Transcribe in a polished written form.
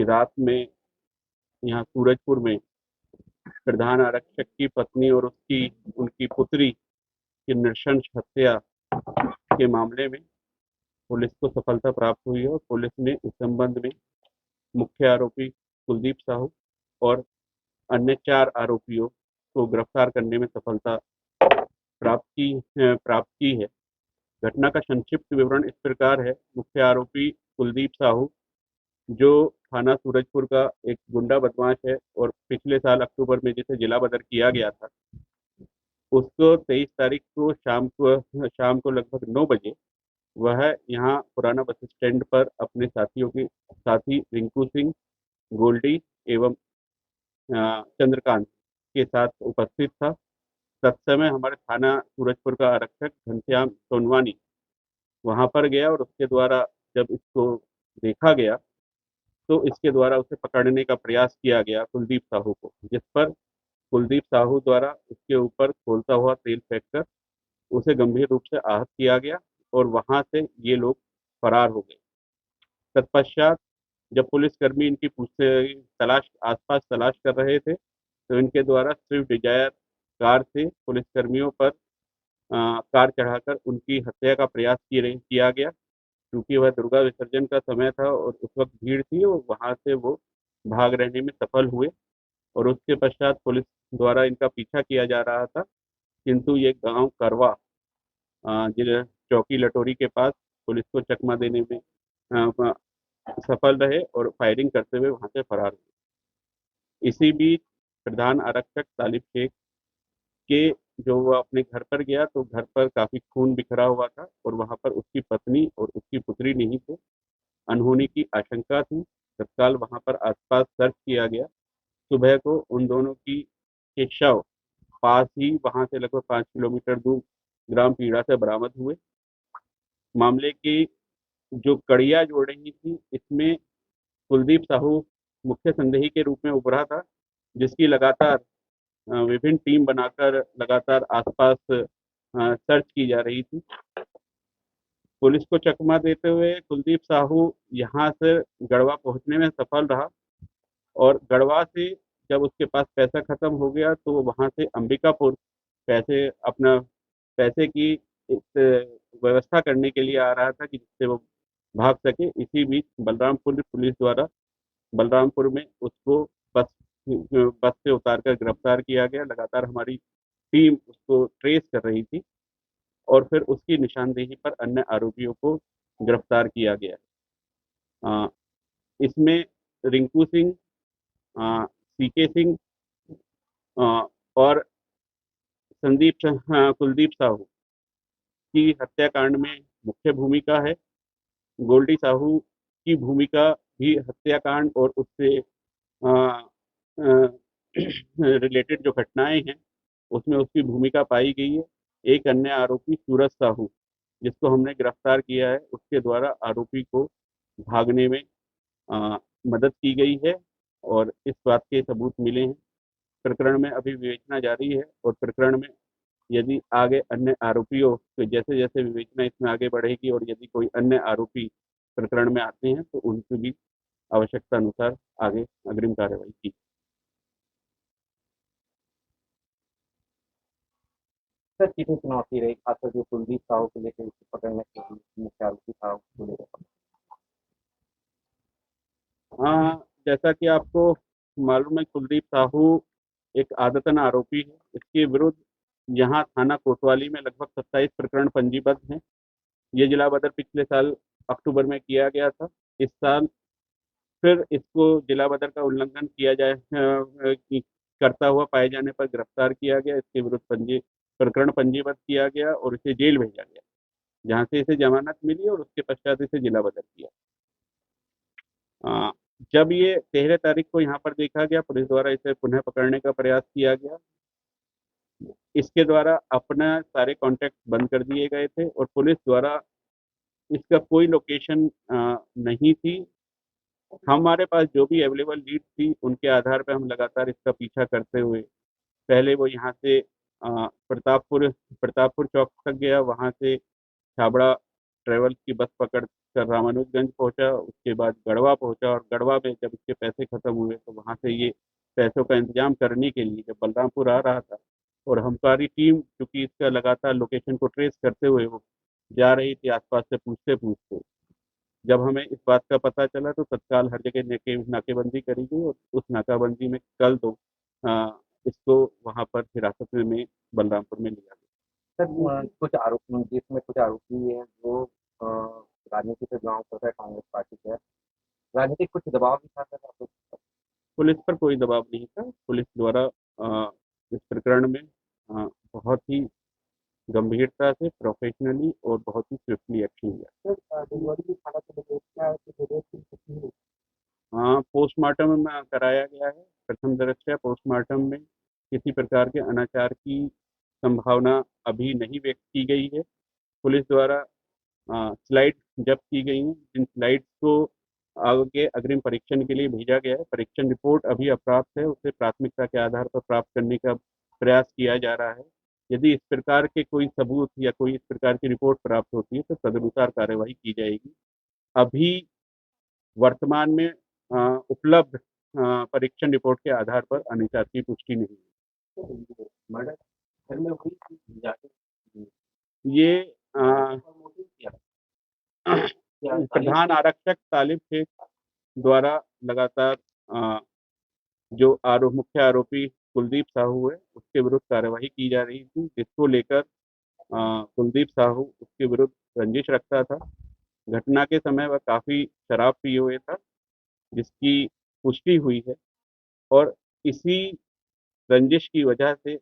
कि रात में यहाँ सूरजपुर में प्रधान आरक्षक की पत्नी और उनकी पुत्री की नृशंस हत्या के मामले में पुलिस को सफलता प्राप्त हुई है और पुलिस ने इस संबंध में मुख्य आरोपी कुलदीप साहू और अन्य 4 आरोपियों को गिरफ्तार करने में सफलता प्राप्त की है। घटना का संक्षिप्त विवरण इस प्रकार है। मुख्य आरोपी कुलदीप साहू, जो थाना सूरजपुर का एक गुंडा बदमाश है और पिछले साल अक्टूबर में जिसे जिला बदर किया गया था, उसको 23 तारीख को शाम को लगभग 9 बजे वह यहाँ पुराना बस स्टैंड पर अपने साथी रिंकू सिंह, गोल्डी एवं चंद्रकांत के साथ उपस्थित था। तत्समय हमारे थाना सूरजपुर का आरक्षक घनश्याम सोनवानी वहां पर गया और उसके द्वारा जब इसको देखा गया तो इसके द्वारा उसे पकड़ने का प्रयास किया गया कुलदीप साहू को, जिस पर कुलदीप साहू द्वारा उसके ऊपर खोलता हुआ तेल फेंककर उसे गंभीर रूप से आहत किया गया और वहां से ये लोग फरार हो गए। तत्पश्चात जब पुलिसकर्मी इनकी आसपास तलाश कर रहे थे तो इनके द्वारा स्विफ्ट डिजायर कार से पुलिसकर्मियों पर कार चढ़ाकर उनकी हत्या का प्रयास किया गया। क्योंकि वह दुर्गा विसर्जन का समय था और उस वक्त भीड़ थी और वहां से वो भाग रहने में सफल हुए और उसके पश्चात पुलिस द्वारा इनका पीछा किया जा रहा था, किंतु ये गांव करवा जिला चौकी लटोरी के पास पुलिस को चकमा देने में अ, सफल रहे और फायरिंग करते हुए वहां से फरार हुए। इसी बीच प्रधान आरक्षक तालिब शेख के जो वो अपने घर पर गया तो घर पर काफी खून बिखरा हुआ था और वहां पर उसकी पत्नी और उसकी पुत्री नहीं थे। अनहोनी की आशंका थी। तत्काल वहां पर आसपास सर्च किया गया। सुबह को उन दोनों की के शव पास ही वहां से लगभग 5 किलोमीटर दूर ग्राम पीड़ा से बरामद हुए। मामले की जो कड़ियां जोड़ रही थी, इसमें कुलदीप साहू मुख्य संदेही के रूप में उभरा था, जिसकी लगातार विभिन्न टीम बनाकर लगातार आसपास सर्च की जा रही थी। पुलिस को चकमा देते हुए कुलदीप साहू यहाँ से गढ़वा पहुंचने में सफल रहा और गढ़वा से जब उसके पास पैसा खत्म हो गया तो वो वहां से अंबिकापुर अपना पैसे की व्यवस्था करने के लिए आ रहा था कि जिससे वो भाग सके। इसी बीच बलरामपुर पुलिस द्वारा बलरामपुर में उसको बस बस से उतारकर गिरफ्तार किया गया। लगातार हमारी टीम उसको ट्रेस कर रही थी और फिर उसकी निशानदेही पर अन्य आरोपियों को गिरफ्तार किया गया। अ, इसमें रिंकू सिंह, सीके सिंह और कुलदीप साहू की हत्याकांड में मुख्य भूमिका है। गोल्डी साहू की भूमिका भी हत्याकांड और उससे रिलेटेड जो घटनाएं हैं उसमें उसकी भूमिका पाई गई है। एक अन्य आरोपी सूरज साहू, जिसको हमने गिरफ्तार किया है, उसके द्वारा आरोपी को भागने में अ, मदद की गई है और इस बात के सबूत मिले हैं। प्रकरण में अभी विवेचना जारी है और प्रकरण में यदि आगे अन्य आरोपियों तो जैसे जैसे विवेचना इसमें आगे बढ़ेगी और यदि कोई अन्य आरोपी प्रकरण में आते हैं तो उनकी भी आवश्यकता अनुसार आगे अग्रिम कार्यवाही की। सर कितनी चुनौती रही, खासकर जो कुलदीप साहू को लेकर उसे पकड़ने के लिए मुख्य आरोपी था उसको लेकर? हाँ, जैसा कि आपको मालूम है, कुलदीप साहू एक आदतन आरोपी है। इसके विरुद्ध यहाँ थाना कोतवाली में लगभग 27 प्रकरण पंजीबद्ध हैं। ये जिला बदर पिछले साल अक्टूबर में किया गया था। इस साल फिर इसको जिला बदर का उल्लंघन किया जाए करता हुआ पाए जाने पर गिरफ्तार किया गया। इसके विरुद्ध प्रकरण पंजीबद्ध किया गया और इसे जेल भेजा गया, जहाँ से इसे जमानत मिली और उसके पश्चात इसे जिला बदर किया। अ, जब ये 13 तारीख को यहाँ पर देखा गया, पुलिस द्वारा इसे पुनः पकड़ने का प्रयास किया गया। इसके द्वारा अपना सारे कॉन्टैक्ट बंद कर दिए गए थे और पुलिस द्वारा इसका कोई लोकेशन नहीं थी। हमारे पास जो भी अवेलेबल लीड थी उनके आधार पर हम लगातार इसका पीछा करते हुए पहले वो यहाँ से प्रतापपुर प्रतापपुर चौक तक गया, वहाँ से छाबड़ा ट्रैवल्स की बस पकड़ कर रामानुजगंज पहुंचा, उसके बाद गढ़वा पहुंचा और गढ़वा में जब इसके पैसे खत्म हुए तो वहां से ये पैसों का इंतजाम करने के लिए जब बलरामपुर आ रहा था और हमारी टीम चूंकि इसका लगातार लोकेशन को ट्रेस करते हुए वो जा रही थी आसपास से पूछते पूछते, जब हमें इस बात का पता चला तो तत्काल हर जगह नाकेबंदी करी गई और उस नाकाबंदी में कल तो इसको वहां पर हिरासत में बलरामपुर में लिया गया। सर कुछ आरोप जिसमें कुछ आरोपी हैं जो अ, राजनीति से बिलोंग करता है, कांग्रेस पार्टी से है। राजनीतिक कुछ दबाव भी था सर आप लोग पर? पुलिस पर कोई दबाव नहीं था। पुलिस द्वारा इस प्रकरण में बहुत ही गंभीरता से प्रोफेशनली और बहुत ही स्विफ्टली एक्शन लिया। सर डिलीवरी की हालत में क्या है कि विदेश की छुट्टी हुई। पोस्टमार्टम कराया गया है। प्रथम दृष्टया पोस्टमार्टम में किसी प्रकार के अनाचार की संभावना अभी नहीं व्यक्त की गई है। पुलिस द्वारा स्लाइड जब्त की गई हैं। जिन स्लाइड्स को आगे अग्रिम परीक्षण के लिए भेजा गया है, परीक्षण रिपोर्ट अभी अप्राप्त है, उसे प्राथमिकता के आधार पर प्राप्त करने का प्रयास किया जा रहा है। यदि इस प्रकार के कोई सबूत या कोई इस प्रकार की रिपोर्ट प्राप्त होती है तो तदनुसार कार्यवाही की जाएगी। अभी वर्तमान में उपलब्ध परीक्षण रिपोर्ट के आधार पर अनाचार की पुष्टि नहीं है। मर्डर घर में हुई थी जाके ये अ, मोटिव क्या क्या प्रधान आरक्षक तालिब शेख द्वारा लगातार जो मुख्य आरोपी कुलदीप साहू है उसके विरुद्ध कार्यवाही की जा रही थी, जिसको लेकर कुलदीप साहू उसके विरुद्ध रंजिश रखता था। घटना के समय वह काफी शराब पिए हुए था, जिसकी पुष्टि हुई है और इसी रंजिश की वजह से